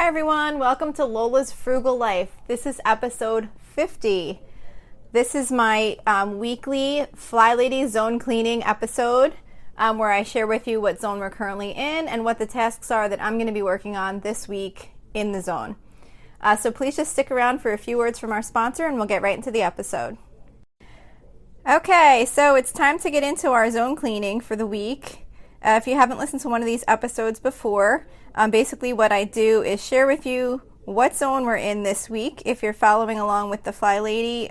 Hi everyone, welcome to Lola's Frugal Life. This is episode 50. This is my weekly Fly Lady zone cleaning episode where I share with you what zone we're currently in and what the tasks are that I'm going to be working on this week in the zone. So please just stick around for a few words from our sponsor and we'll get right into the episode. Okay, so it's time to get into our zone cleaning for the week. If you haven't listened to one of these episodes before, basically what I do is share with you what zone we're in this week. If you're following along with the Fly Lady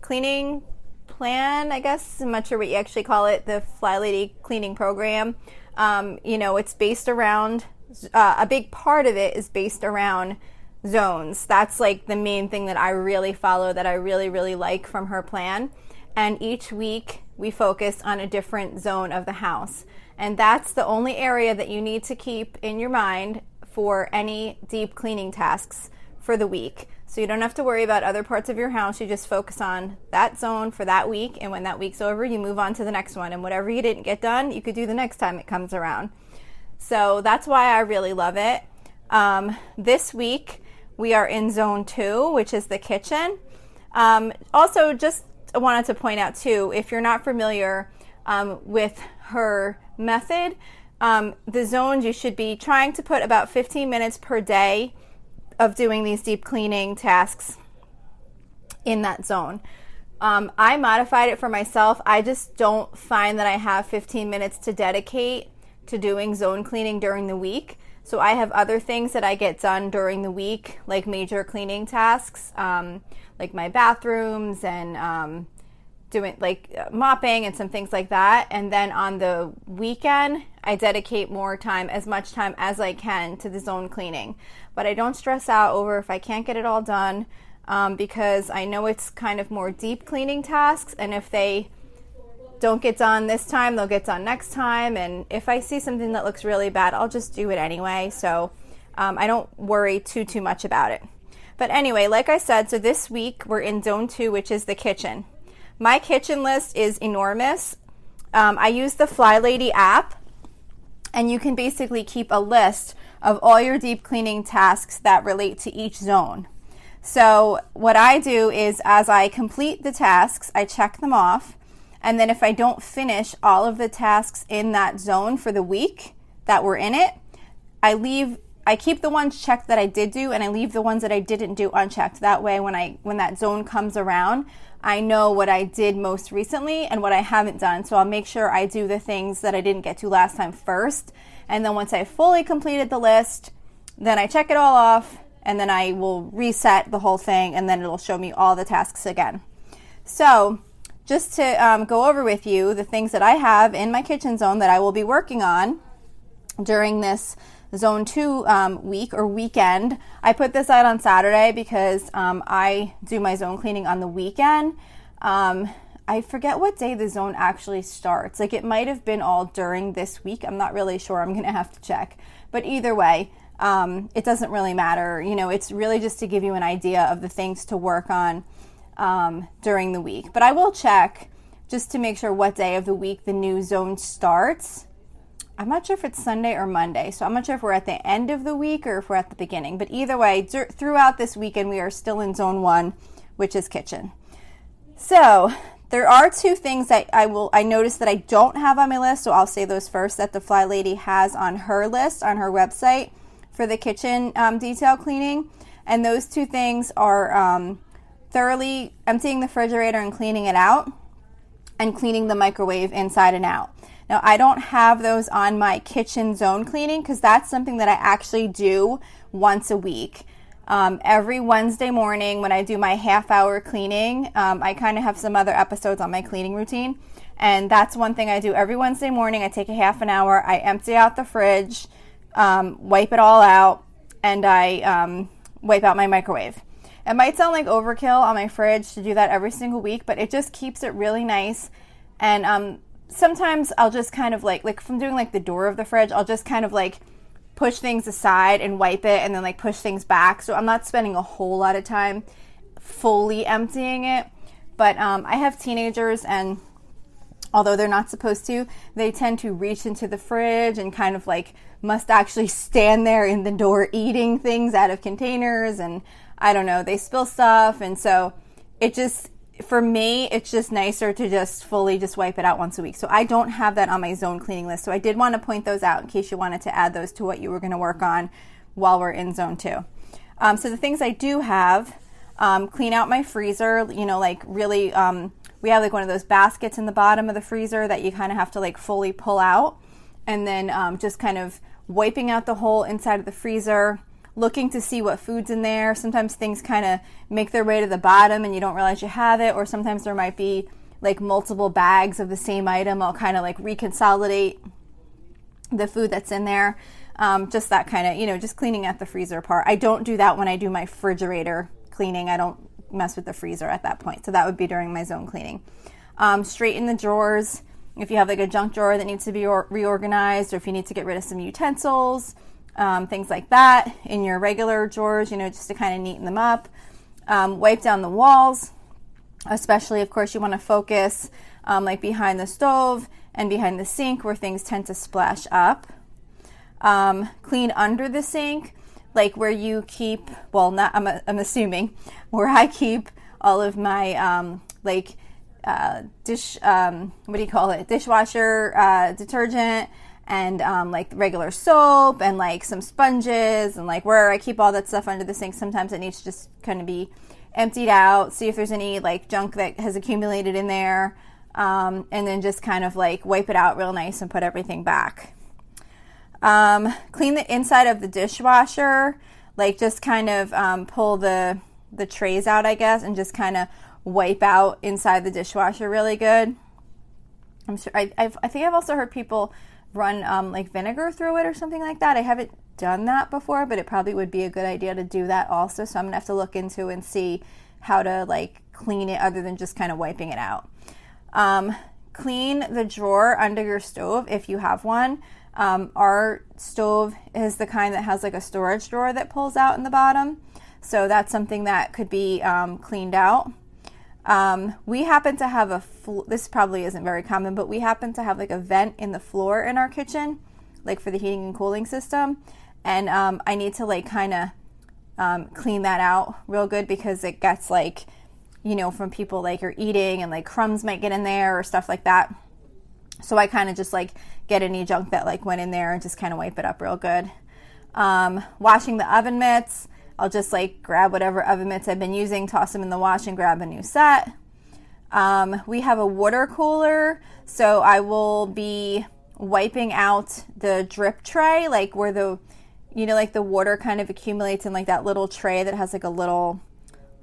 cleaning plan, I guess, I'm not sure what you actually call it, the Fly Lady cleaning program. It's based around, a big part of it is based around zones. That's like the main thing that I really follow, that I really like from her plan. And each week we focus on a different zone of the house. And that's the only area that you need to keep in your mind for any deep cleaning tasks for the week. So you don't have to worry about other parts of your house. You just focus on that zone for that week. And when that week's over, you move on to the next one. And whatever you didn't get done, you could do the next time it comes around. So that's why I really love it. This week, we are in zone 2, which is the kitchen. Also, just wanted to point out too, if you're not familiar with her method, the zones, you should be trying to put about 15 minutes per day of doing these deep cleaning tasks in that zone. I modified it for myself. I just don't find that I have 15 minutes to dedicate to doing zone cleaning during the week. So I have other things that I get done during the week, like major cleaning tasks, like my bathrooms and doing like mopping and some things like that. And then on the weekend, I dedicate more time, as much time as I can, to the zone cleaning. But I don't stress out over if I can't get it all done because I know it's kind of more deep cleaning tasks. And if they don't get done this time, they'll get done next time. And if I see something that looks really bad, I'll just do it anyway. So I don't worry too much about it. But anyway, like I said, so this week we're in zone 2, which is the kitchen. My kitchen list is enormous. I use the Fly Lady app, and you can basically keep a list of all your deep cleaning tasks that relate to each zone. So what I do is, as I complete the tasks, I check them off, and then if I don't finish all of the tasks in that zone for the week that were in it, I keep the ones checked that I did do, and I leave the ones that I didn't do unchecked. That way, when that zone comes around, I know what I did most recently and what I haven't done. So I'll make sure I do the things that I didn't get to last time first. And then once I fully completed the list, then I check it all off, and then I will reset the whole thing, and then it'll show me all the tasks again. So just to go over with you the things that I have in my kitchen zone that I will be working on during this zone 2 week or weekend. I put this out on Saturday because I do my zone cleaning on the weekend. I forget what day the zone actually starts. Like, it might have been all during this week. I'm not really sure. I'm going to have to check. But either way, it doesn't really matter. You know, it's really just to give you an idea of the things to work on during the week. But I will check just to make sure what day of the week the new zone starts. I'm not sure if it's Sunday or Monday, so I'm not sure if we're at the end of the week or if we're at the beginning. But either way, throughout this weekend, we are still in zone 1, which is kitchen. So there are 2 things that I noticed that I don't have on my list, so I'll say those first, that the Fly Lady has on her list, on her website, for the kitchen detail cleaning. And those 2 things are thoroughly emptying the refrigerator and cleaning it out, and cleaning the microwave inside and out. Now, I don't have those on my kitchen zone cleaning because that's something that I actually do once a week. Every Wednesday morning when I do my half-hour cleaning, I kind of have some other episodes on my cleaning routine, and that's one thing I do every Wednesday morning. I take a half an hour, I empty out the fridge, wipe it all out, and I wipe out my microwave. It might sound like overkill on my fridge to do that every single week, but it just keeps it really nice. And sometimes I'll just kind of like if I'm doing like the door of the fridge, I'll just kind of like push things aside and wipe it and then like push things back. So I'm not spending a whole lot of time fully emptying it. But I have teenagers, and although they're not supposed to, they tend to reach into the fridge and kind of like must actually stand there in the door eating things out of containers, and I don't know, they spill stuff. And so it just, for me, it's just nicer to just fully just wipe it out once a week. So I don't have that on my zone cleaning list. So I did want to point those out in case you wanted to add those to what you were going to work on while we're in zone 2. So the things I do have, clean out my freezer, like really, we have like one of those baskets in the bottom of the freezer that you kind of have to like fully pull out, and then just kind of wiping out the whole inside of the freezer, looking to see what food's in there. Sometimes things kind of make their way to the bottom and you don't realize you have it, or sometimes there might be like multiple bags of the same item. I'll kind of like reconsolidate the food that's in there. Just that kind of, just cleaning out the freezer part. I don't do that when I do my refrigerator cleaning. I don't mess with the freezer at that point. So that would be during my zone cleaning. Straighten the drawers. If you have like a junk drawer that needs to be reorganized, or if you need to get rid of some utensils, things like that in your regular drawers, just to kind of neaten them up. Wipe down the walls, especially, of course, you want to focus like behind the stove and behind the sink where things tend to splash up. Clean under the sink, like where you keep, well, not, I'm assuming, where I keep all of my dishwasher detergent, and like regular soap, and like some sponges, and like where I keep all that stuff under the sink. Sometimes it needs to just kind of be emptied out, see if there's any like junk that has accumulated in there, and then just kind of like wipe it out real nice and put everything back. Clean the inside of the dishwasher, like just kind of pull the trays out, I guess, and just kind of wipe out inside the dishwasher really good. I'm sure I think I've also heard people run like vinegar through it or something like that. I haven't done that before, but it probably would be a good idea to do that also. So I'm gonna have to look into and see how to like clean it other than just kind of wiping it out. Clean the drawer under your stove if you have one. Our stove is the kind that has like a storage drawer that pulls out in the bottom. So that's something that could be cleaned out. We happen to have this probably isn't very common, but we happen to have like a vent in the floor in our kitchen, like for the heating and cooling system. And I need to like kind of clean that out real good, because it gets like, from people like you're eating, and like crumbs might get in there or stuff like that. So I kind of just like get any junk that like went in there and just kind of wipe it up real good. Washing the oven mitts. I'll just like grab whatever oven mitts I've been using, toss them in the wash, and grab a new set. We have a water cooler, so I will be wiping out the drip tray, like where the, like the water kind of accumulates in like that little tray that has like a little,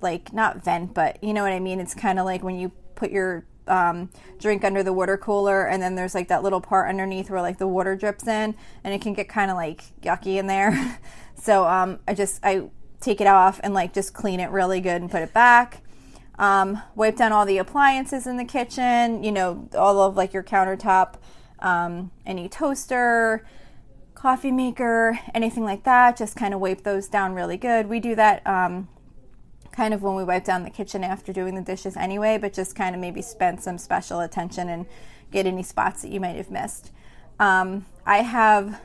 like not vent, but you know what I mean? It's kind of like when you put your drink under the water cooler, and then there's like that little part underneath where like the water drips in, and it can get kind of like yucky in there. So I take it off and like just clean it really good and put it back. Wipe down all the appliances in the kitchen, all of like your countertop, any toaster, coffee maker, anything like that. Just kind of wipe those down really good. We do that kind of when we wipe down the kitchen after doing the dishes anyway, but just kind of maybe spend some special attention and get any spots that you might have missed. I have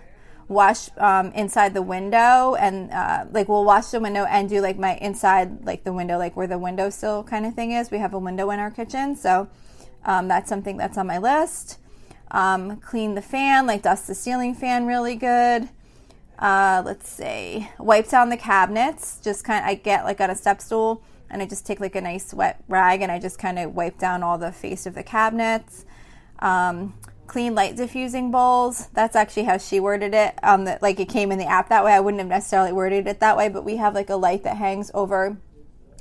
wash inside the window, and like we'll wash the window and do like my inside, like the window, like where the windowsill kind of thing is. We have a window in our kitchen, so that's something that's on my list. Clean the fan, like dust the ceiling fan really good. Let's see, wipe down the cabinets. Just I get like on a step stool, and I just take like a nice wet rag, and I just kind of wipe down all the face of the cabinets. Clean light diffusing bowls. That's actually how she worded it. Like it came in the app that way. I wouldn't have necessarily worded it that way, but we have like a light that hangs over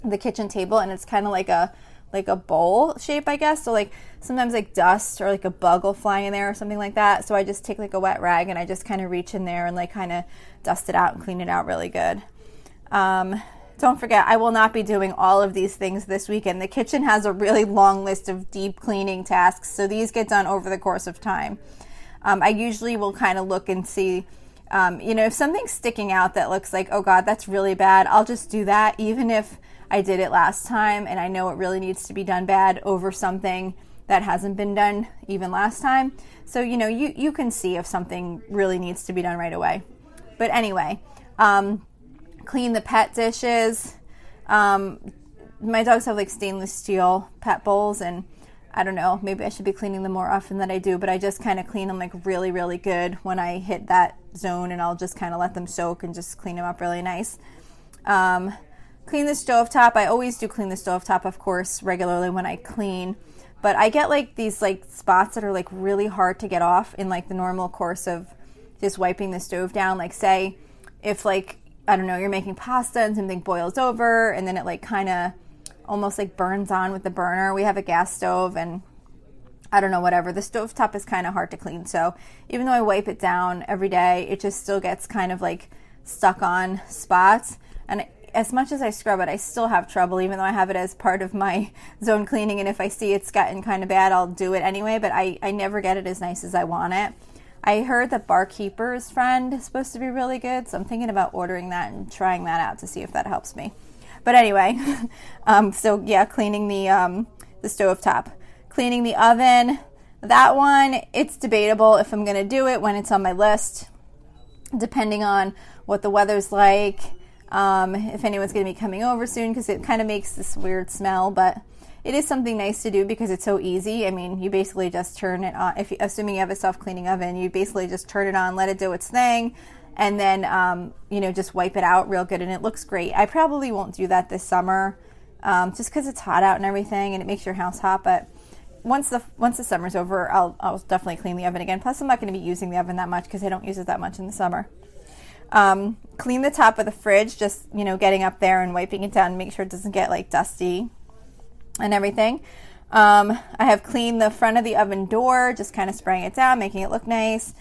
the kitchen table, and it's kind of like a bowl shape, I guess. So like sometimes like dust or like a bug will fly in there or something like that. So I just take like a wet rag, and I just kind of reach in there and like kind of dust it out and clean it out really good. Don't forget, I will not be doing all of these things this weekend. The kitchen has a really long list of deep cleaning tasks, so these get done over the course of time. I usually will kind of look and see, if something's sticking out that looks like, oh God, that's really bad, I'll just do that, even if I did it last time and I know it really needs to be done bad over something that hasn't been done even last time. So, you can see if something really needs to be done right away. But anyway, clean the pet dishes. My dogs have like stainless steel pet bowls, and I don't know, maybe I should be cleaning them more often than I do, but I just kind of clean them like really, really good when I hit that zone, and I'll just kind of let them soak and just clean them up really nice. Clean the stovetop. I always do clean the stovetop, of course, regularly when I clean, but I get like these like spots that are like really hard to get off in like the normal course of just wiping the stove down. Like say if like, I don't know, you're making pasta and something boils over and then it like kind of almost like burns on with the burner. We have a gas stove and I don't know, whatever. The stovetop is kind of hard to clean. So even though I wipe it down every day, it just still gets kind of like stuck on spots. And as much as I scrub it, I still have trouble, even though I have it as part of my zone cleaning. And if I see it's gotten kind of bad, I'll do it anyway. But I never get it as nice as I want it. I heard that Barkeeper's Friend is supposed to be really good. So I'm thinking about ordering that and trying that out to see if that helps me. But anyway, so yeah, cleaning the stovetop. Cleaning the oven, that one, it's debatable if I'm going to do it when it's on my list, depending on what the weather's like, if anyone's going to be coming over soon, because it kind of makes this weird smell, but it is something nice to do because it's so easy. I mean, you basically just turn it on, assuming you have a self-cleaning oven, you basically just turn it on, let it do its thing, and then, just wipe it out real good, and it looks great. I probably won't do that this summer, just because it's hot out and everything, and it makes your house hot, but once the summer's over, I'll definitely clean the oven again. Plus, I'm not going to be using the oven that much because I don't use it that much in the summer. Clean the top of the fridge, just, getting up there and wiping it down, make sure it doesn't get like dusty and everything. I have cleaned the front of the oven door, just kind of spraying it down, making it look nice.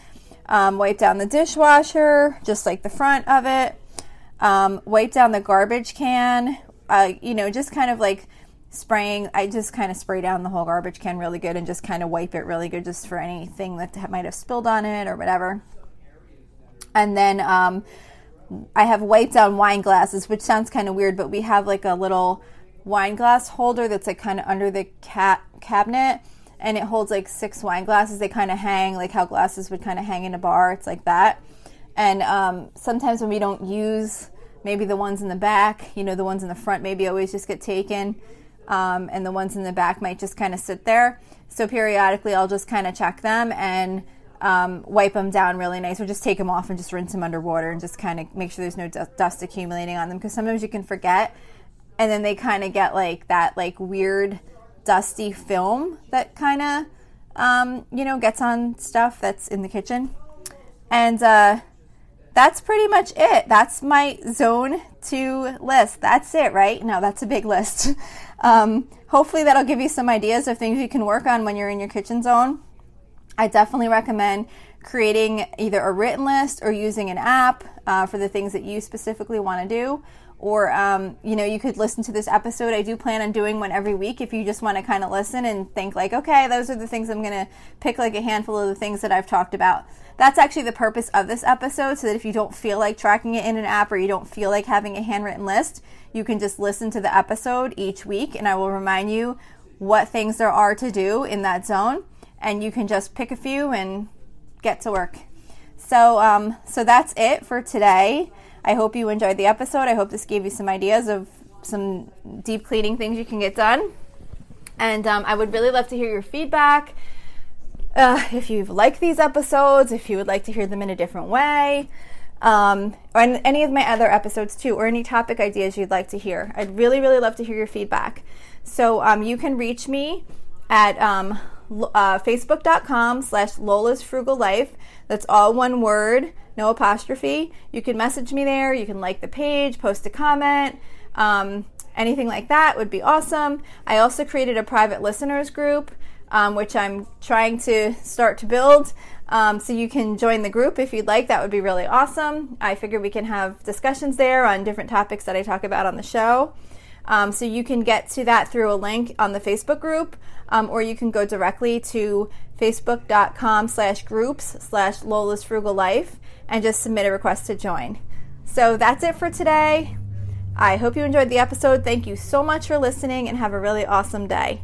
Wipe down the dishwasher, just like the front of it. Wipe down the garbage can, just kind of like spraying. I just kind of spray down the whole garbage can really good and just kind of wipe it really good just for anything that might have spilled on it or whatever. And then I have wiped down wine glasses, which sounds kind of weird, but we have like a little wine glass holder that's like kind of under the cabinet, and it holds like 6 wine glasses. They kind of hang like how glasses would kind of hang in a bar. It's like that. And sometimes when we don't use maybe the ones in the back, the ones in the front maybe always just get taken. And the ones in the back might just kind of sit there. So periodically I'll just kind of check them and wipe them down really nice, or just take them off and just rinse them underwater and just kind of make sure there's no dust accumulating on them, because sometimes you can forget and then they kind of get like that like weird dusty film that kind of gets on stuff that's in the kitchen. And that's pretty much it. That's my zone 2 list. That's it, right? No, that's a big list. Hopefully that'll give you some ideas of things you can work on when you're in your kitchen zone. I definitely recommend creating either a written list or using an app for the things that you specifically want to do. Or, you could listen to this episode. I do plan on doing one every week if you just want to kind of listen and think like, okay, those are the things I'm going to pick, like a handful of the things that I've talked about. That's actually the purpose of this episode, so that if you don't feel like tracking it in an app or you don't feel like having a handwritten list, you can just listen to the episode each week, and I will remind you what things there are to do in that zone, and you can just pick a few and get to work. So that's it for today. I hope you enjoyed the episode. I hope this gave you some ideas of some deep cleaning things you can get done. And I would really love to hear your feedback. If you've liked these episodes, if you would like to hear them in a different way, or any of my other episodes too, or any topic ideas you'd like to hear. I'd really, really love to hear your feedback. So you can reach me at facebook.com/Lola's Frugal Life. That's all one word, no apostrophe. You can message me there. You can like the page, post a comment. Anything like that would be awesome. I also created a private listeners group, which I'm trying to start to build. So you can join the group if you'd like. That would be really awesome. I figure we can have discussions there on different topics that I talk about on the show. So you can get to that through a link on the Facebook group, or you can go directly to facebook.com/groups/Lola's Frugal Life and just submit a request to join. So that's it for today. I hope you enjoyed the episode. Thank you so much for listening, and have a really awesome day.